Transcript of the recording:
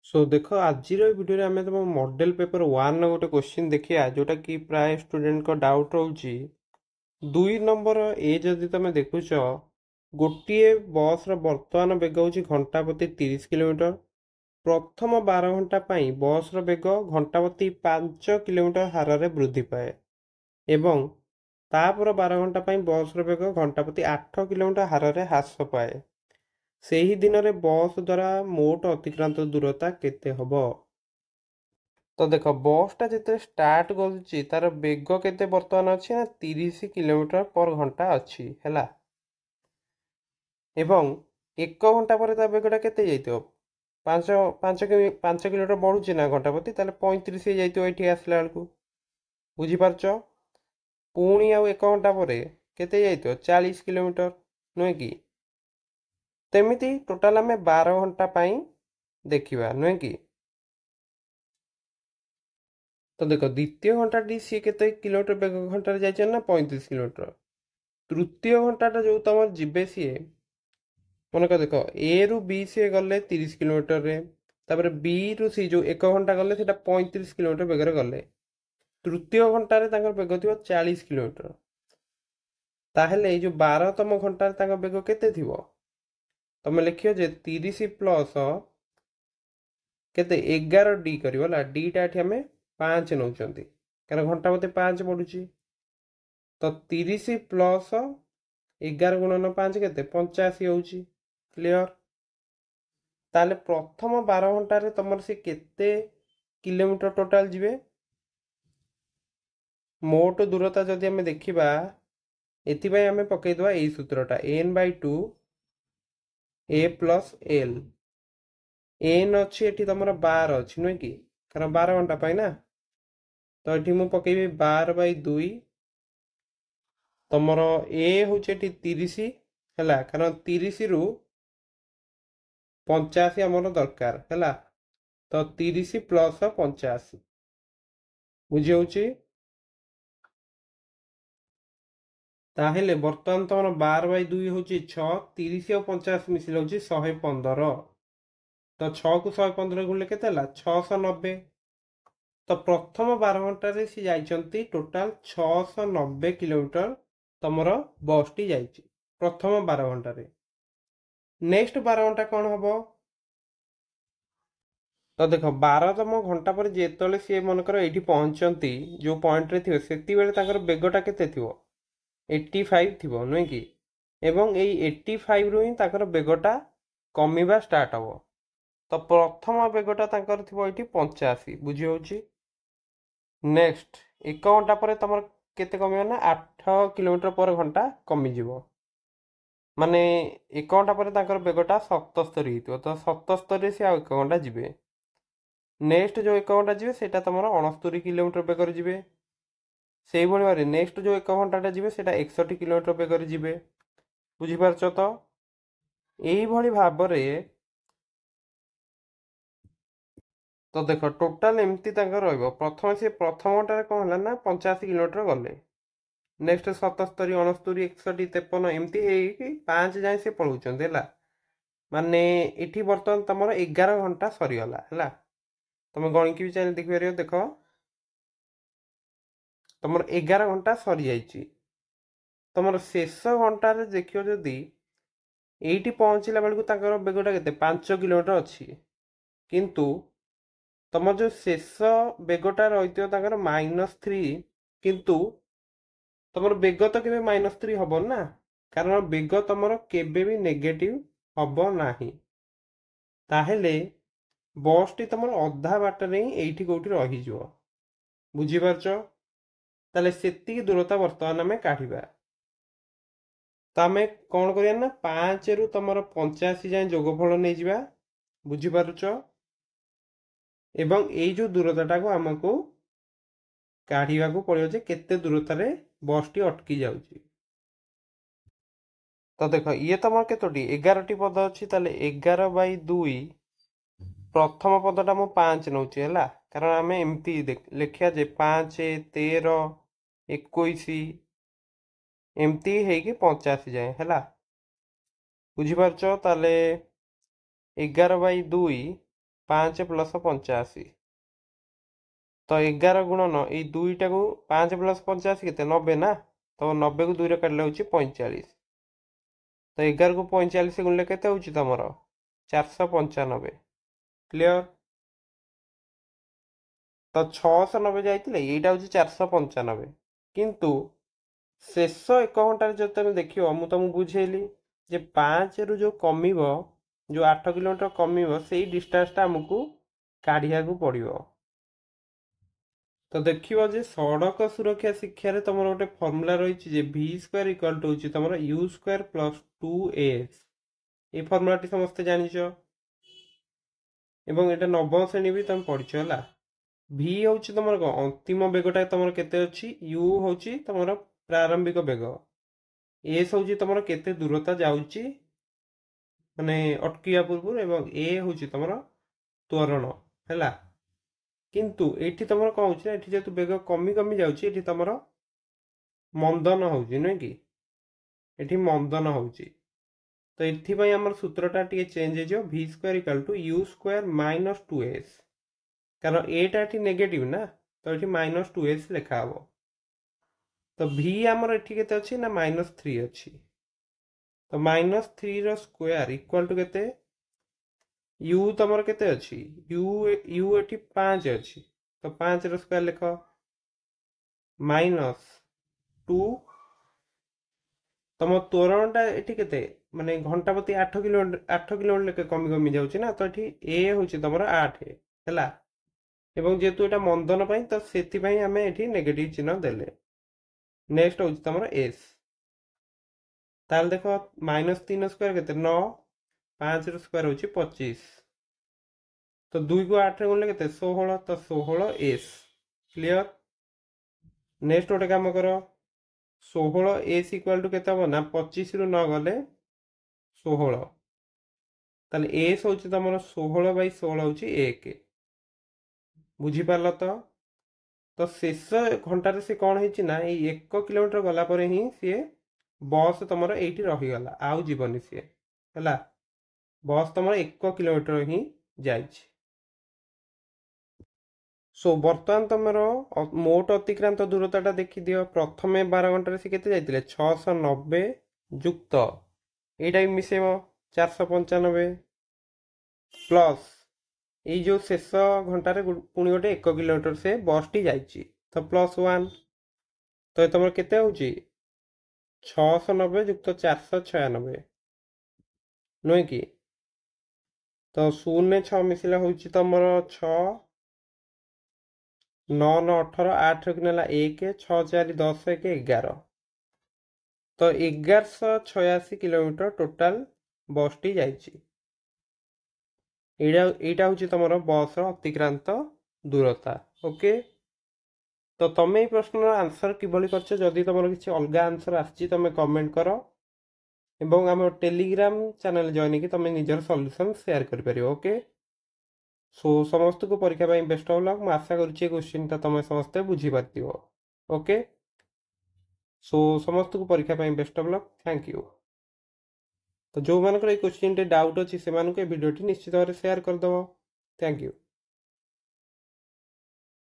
सो देख आज भिडियो आम तुम मॉडल पेपर 1 गोटे क्वेश्चन देखिए जोटा कि प्राय स्टूडेंट को डाउट रोचे 2 नंबर ए जदि तुम देखुच गोटे बस बर्तमान बेग हूँ घंटा प्रति 30 किलोमीटर। प्रथम 12 घंटा बस बेग घंटा प्रति 5 किलोमीटर हार में वृद्धि पाए एवं तापर 12 घंटा बस बेग घंटा प्रति 8 किलोमीटर हार में ह्रास पाए। ସେହି ଦିନରେ ବସ୍ ଦ୍ୱାରା ମୋଟ ଅତିକ୍ରାନ୍ତ ଦୂରତା କେତେ ହବ? ତ ଦେଖ ବସ୍ଟା ଯେତେବେଳେ ଷ୍ଟାର୍ଟ କରୁଛି ତାର ବେଗ କେତେ ବର୍ତ୍ତମାନ ଅଛି ନା 30 କିଲୋମିଟର ପର ଘଣ୍ଟା ଅଛି ହେଲା। ଏବଂ 1 ଘଣ୍ଟା ପରେ ତା ବେଗଟା କେତେ ଯାଇଥିବ? 5 କିଲୋମିଟର ବଢ଼ୁଛି ନା ଘଣ୍ଟା ପ୍ରତି, ତାହେଲେ 35 ହେଇଯାଇଥିବ ଏଠି ଆସିଲା ବେଳକୁ। ବୁଝିପାରୁଛ? ପୁଣି ଆଉ 1 ଘଣ୍ଟା ପରେ କେତେ ଯାଇଥିବ? 40 କିଲୋମିଟର, ନୁହେଁ କି? तेमिति टोटाल आम 12 घंटा देखा नुहे कि। तो देख द्वितीय घंटाटी सी के किलोमीटर बेग घंटे जाइए ना 35 किलोमीटर। तृतीय घंटाटा जो तुम जीवे सी मन कर देख ए रु बी सी गले 30 किलोमीटर बी रु सी जो 1 घंटा गले 35 किलोमीटर बेगर गले। तृतीय घंटे बेग थी 40 किलोमीटर। ताहले जो 12तम घंटे बेग केते थिबो? तुम लिखियो जे 30 प्लस केते 11 डी कर डीटा आम 5 नौ कारण घंटा मत 5 बढ़ुची। तो 30 प्लस 11 गुणन 5 के 85 हो क्लियर। ताले प्रथम 12 घंटे तुम से केते किलोमीटर टोटाल जीवे मोट दूरता जदि आम देखा एथिपाई आम पकईदवा यही सूत्रटा n/2 a प्लस l। एन अच्छी एठी तुम 12 अच्छी नुहे कि कारण 12 घंटा ना। तो ये मुझे पकेबी 12/2 तुम ए हूँ 30 है कारण 30 रु 85 आमर दरकार है। तो 30 प्लस 85 बुझी ताहले बर्तमान तुम 12/2 हूँ 6 30 और 85 मिसिल हूँ 115। तो 6 को 115 गुणिले के 690। तो प्रथम 12 घंटे सी जाइछंती टोटाल 690 किलोमीटर तुमर बस टी जाइछि प्रथम 12 घंटे। नेक्स्ट 12 घंटा कौन हम? तो देख 12तम घंटा पर जिते सी मनकर ये पहुंचती जो पॉइंट रे थे से बेगटा के 85 थी नुहे कि एवं यही 85 रु ही बेगटा कमिबा स्टार्ट हम। तो प्रथम बेगटा थी ये 85 बुझी होची। नेक्स्ट 1 घंटा पर तुम केते कमिबा ना 8 किलोमीटर पर घंटा कमिजिव माने 1 घंटा पर बेगटा 77 हो। तो 77 से आउ 1 घंटा जीवे। नेक्स्ट जो 1 घंटा जीवे सेटा तुम 69 किलोमीटर बेगर जीवे। से भाई नेक्स्ट जो 1 घंटा जीवे सेटा 61 किलोमीटर बेगर जीवे। बुझीपारछ तो यही भाव में तो देख टोटाल एमती प्रथम से प्रथम घंटे कौन है ना 85 किलोमीटर गले। नेक्स्ट 77 69 61 53 एमती 5 जाए से पलाउंट है माने इठी बर्तमान तुम 11 घंटा सरीगला है। तुम गणिकी भी चाहिए देखिपार देख तुम 11 घंटा सरी जाइए। तुम शेष घंटार देख जदि ये पहुँचला बेलू बेगटा के 5 किलोमीटर अच्छी किंतु तुम जो शेष बेगटा रही -3 किंतु तुम बेग तो के -3 हम ना कारण बेग तुम केबे भी नेगेटिव हम ना। ताहेले बस टी तुम अधा बाटर ही कौटी रही बुझीपारच। ताले सेतिकी दूरता बर्तमान आम काढ़ा। तो आम कौन करिया ना 5 रु तुम 85 जाए जोगफल नहीं जा बुझीपारुच एवं यही जो दूरता को आमको काढ़ा को पड़ो जे केते दूरतार बस टी अटकी जाउची। तो देख ये तुम केतोटी 11 पद अच्छी 11/2 प्रथम पदटा मु 5 नौ कारण आम एमती लिखा जे 5 13 21 एमती है 85 जाए है बुझीपारच। ताले 11/2 5 प्लस 85 तो 11 गुणन ये दुईटा को 5 प्लस 85 केते 90 ना तो 90 को 2 रे काटले होची 45 तो 11 को 45 गुणले केते होची तमरो 495 क्लियर तो 690 जाइतिले एटा होची 495 किंतु शेष 1 घंटा जो तुम देखियो मु तुमको बुझेली जे 5 रु जो कमिबो जो 8 किलोमीटर कमिबो सेही डिस्टेंस टा हमकु काढिया को पड़िबो तो देखियो जे सड़क सुरक्षा शिक्षा रे तमरो गोटे फार्मूला रहिछि जे v स्क्वायर इक्वल टू होछि तमरो u स्क्वायर प्लस 2s ए फार्मूलाटी समस्ते जानिछो एवं एटा नवम श्रेणी भी तुम पढ़िछो हला v होछि तमरो अंतिम बेगटा तमरो केते अछि u होछि तमरो प्रारंभिक बेग s होछि तमरो केते दूरता जाउछि माने अटकिया पूर्व एवं a होछि तमरो त्वरण हला किंतु एठी तमरो कौन होछि एठी जेतु बेग कमी कमी जाउछि एठी तमरो मंदन होउछि नै कि एठी मंदन होउछि तो एथि पई हमर सूत्रटा टिके चेंज हे जो v square equal to u square minus 2s कारण एटा एठी नेगेटिव ना तो एठी माइनस 2s लिखा हबो तो v हमर एठी केते अछि ना -3 अछि तो -3 रो स्क्वायर इक्वल टू केते u तमर केते अछि u एठी 5 अछि तो 5 रो स्क्वायर लिखो -2 तम त्वरणटा एठी केते माने घंटा प्रति 8 किलोमीटर लेके कमी कमी जाउछि ना तो एठी a होछि तमर 8 हैला एवं जेतु एटा मंदन पई तो सेति पई हमें एठी नेगेटिव चिन्ह देले नेक्स्ट होछि तमर s ताल देखो -3 स्क्वायर केते 9 5 रो स्क्वायर होछि 25 तो 2 को 8 रे गुणले केते 16 तो 16s क्लियर नेक्स्ट गोटे काम करो 16s इक्वल टू केते हो ना 25 रु 9 गले 16 ताले s होछि तमरो 16 बाई 16 होछि 1 बुझी पारल तो शेष घंटा से कौन है ना 1 किलोमीटर गला पर ही सी बस तुम ये रही गला आउ जीवन सी है बस तुम 1 किलोमीटर ही जाइए सो बर्तमान तुम मोट अतिक्रांत दूरता देखी दियो प्रथम 12 घंटे सी केते जाइतिले 690 युक्त एटा भी मिसेब 495 प्लस ये जो शेष घंटे पुणी गोटे 1 किलोमीटर से बस टी जाइए तो +1 तो तुम केते होची 690 युक्त 496 नुहे कि तो 0 6 मिसिला होची तमर 6 9 9 18 8 कि नेला 1 6 4 10 1 11 तो 1186 किलोमीटर टोटाल बस टी जाइए एटा हूँ तुम बस अतिक्रांत दूरता ओके तो तुम ये प्रश्न आंसर किभली कर जदि तुम किसी अलग आंसर आसी तुम कमेंट कर एवं आम टेलीग्राम चैनल जॉइन कि तुम निजर सॉल्यूशन शेयर कर ओके सो समस्त को परीक्षा बेस्ट ऑफ लक आशा करुच्ची क्वेश्चन तुम समस्ते बुझी पार ओके सो समस्त को परीक्षा best of luck thank you तो जो मानकर क्वेश्चन डाउट अच्छी से भिडियो निश्चित भाव शेयर करदेव थैंक यू।